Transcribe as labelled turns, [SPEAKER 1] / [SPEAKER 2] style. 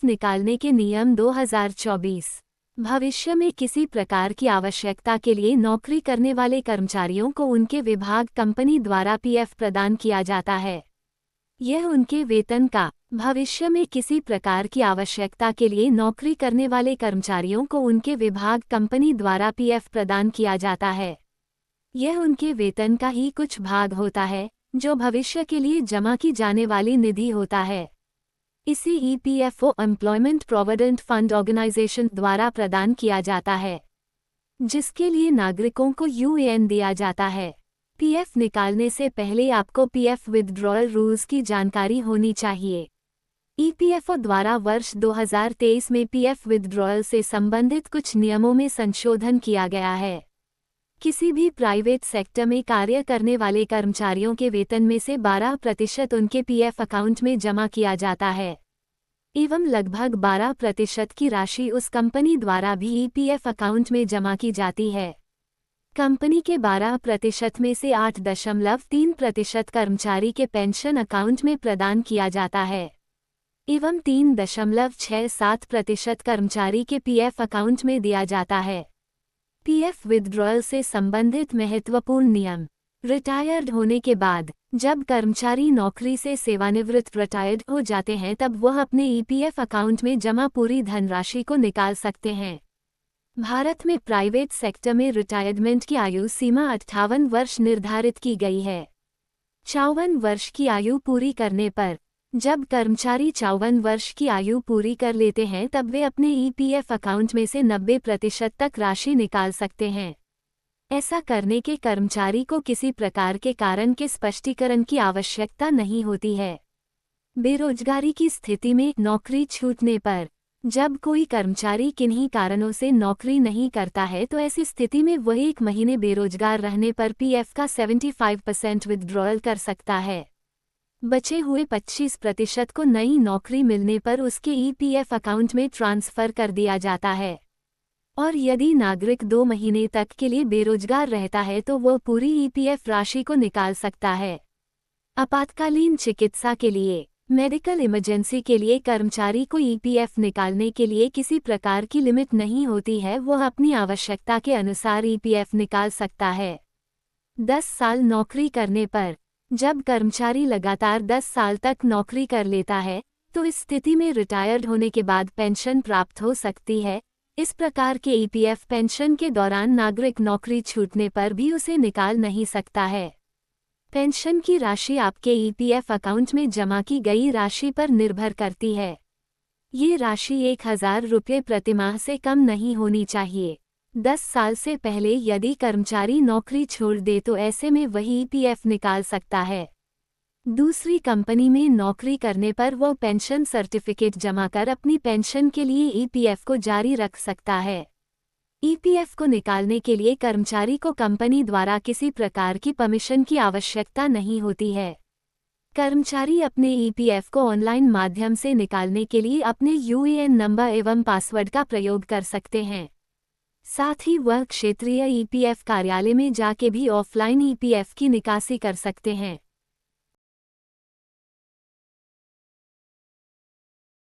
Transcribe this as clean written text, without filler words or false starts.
[SPEAKER 1] निकालने के नियम 2024। भविष्य में किसी प्रकार की आवश्यकता के लिए नौकरी करने वाले कर्मचारियों को उनके विभाग कंपनी द्वारा पीएफ प्रदान किया जाता है। यह उनके वेतन का भविष्य में किसी प्रकार की आवश्यकता के लिए नौकरी करने वाले कर्मचारियों को उनके विभाग कंपनी द्वारा पीएफ प्रदान किया जाता है। यह उनके वेतन का ही कुछ भाग होता है जो भविष्य के लिए जमा की जाने वाली निधि होता है। इसे EPFO employment provident fund organisation द्वारा प्रदान किया जाता है, जिसके लिए नागरिकों को यूएएन दिया जाता है। पीएफ निकालने से पहले आपको पीएफ विथड्रॉयल रूल्स की जानकारी होनी चाहिए। ईपीएफओ द्वारा वर्ष 2023 में पीएफ विथड्रॉयल से संबंधित कुछ नियमों में संशोधन किया गया है। किसी भी प्राइवेट सेक्टर में कार्य करने वाले कर्मचारियों के वेतन में से 12% उनके पीएफ अकाउंट में जमा किया जाता है एवं लगभग 12% की राशि उस कंपनी द्वारा भी ईपीएफ अकाउंट में जमा की जाती है। कंपनी के 12% में से 8.3% कर्मचारी के पेंशन अकाउंट में प्रदान किया जाता है एवं 3.67% कर्मचारी के पीएफ अकाउंट में दिया जाता है। पीएफ विथड्रॉयल से संबंधित महत्वपूर्ण नियम। रिटायर्ड होने के बाद जब कर्मचारी नौकरी से सेवानिवृत्त रिटायर्ड हो जाते हैं तब वह अपने ईपीएफ अकाउंट में जमा पूरी धनराशि को निकाल सकते हैं। भारत में प्राइवेट सेक्टर में रिटायरमेंट की आयु सीमा 58 वर्ष निर्धारित की गई है। 54 वर्ष की आयु पूरी करने पर जब कर्मचारी 54 वर्ष की आयु पूरी कर लेते हैं तब वे अपने ईपीएफ अकाउंट में से 90% तक राशि निकाल सकते हैं। ऐसा करने के कर्मचारी को किसी प्रकार के कारण के स्पष्टीकरण की आवश्यकता नहीं होती है। बेरोजगारी की स्थिति में नौकरी छूटने पर जब कोई कर्मचारी किन्हीं कारणों से नौकरी नहीं करता है तो ऐसी स्थिति में वह 1 महीने बेरोजगार रहने पर पीएफ का 75% विथड्रॉयल कर सकता है। बचे हुए 25% को नई नौकरी मिलने पर उसके ईपीएफ अकाउंट में ट्रांसफर कर दिया जाता है। और यदि नागरिक 2 महीने तक के लिए बेरोजगार रहता है तो वह पूरी ईपीएफ राशि को निकाल सकता है। आपातकालीन चिकित्सा के लिए मेडिकल इमरजेंसी के लिए कर्मचारी को ईपीएफ निकालने के लिए किसी प्रकार की लिमिट नहीं होती है, वह अपनी आवश्यकता के अनुसार ईपीएफ निकाल सकता है। 10 साल नौकरी करने पर जब कर्मचारी लगातार 10 साल तक नौकरी कर लेता है तो इस स्थिति में रिटायर्ड होने के बाद पेंशन प्राप्त हो सकती है। इस प्रकार के ईपीएफ पेंशन के दौरान नागरिक नौकरी छूटने पर भी उसे निकाल नहीं सकता है। पेंशन की राशि आपके ईपीएफ अकाउंट में जमा की गई राशि पर निर्भर करती है। ये राशि 1000 रुपये प्रतिमाह से कम नहीं होनी चाहिए। 10 साल से पहले यदि कर्मचारी नौकरी छोड़ दे तो ऐसे में वही ईपीएफ निकाल सकता है। दूसरी कंपनी में नौकरी करने पर वह पेंशन सर्टिफिकेट जमा कर अपनी पेंशन के लिए ईपीएफ को जारी रख सकता है। ईपीएफ को निकालने के लिए कर्मचारी को कंपनी द्वारा किसी प्रकार की परमिशन की आवश्यकता नहीं होती है। कर्मचारी अपने ईपीएफ को ऑनलाइन माध्यम से निकालने के लिए अपने यूएएन नंबर एवं पासवर्ड का प्रयोग कर सकते हैं। साथ ही वह क्षेत्रीय ईपीएफ कार्यालय में जाके भी ऑफलाइन ईपीएफ की निकासी कर सकते हैं।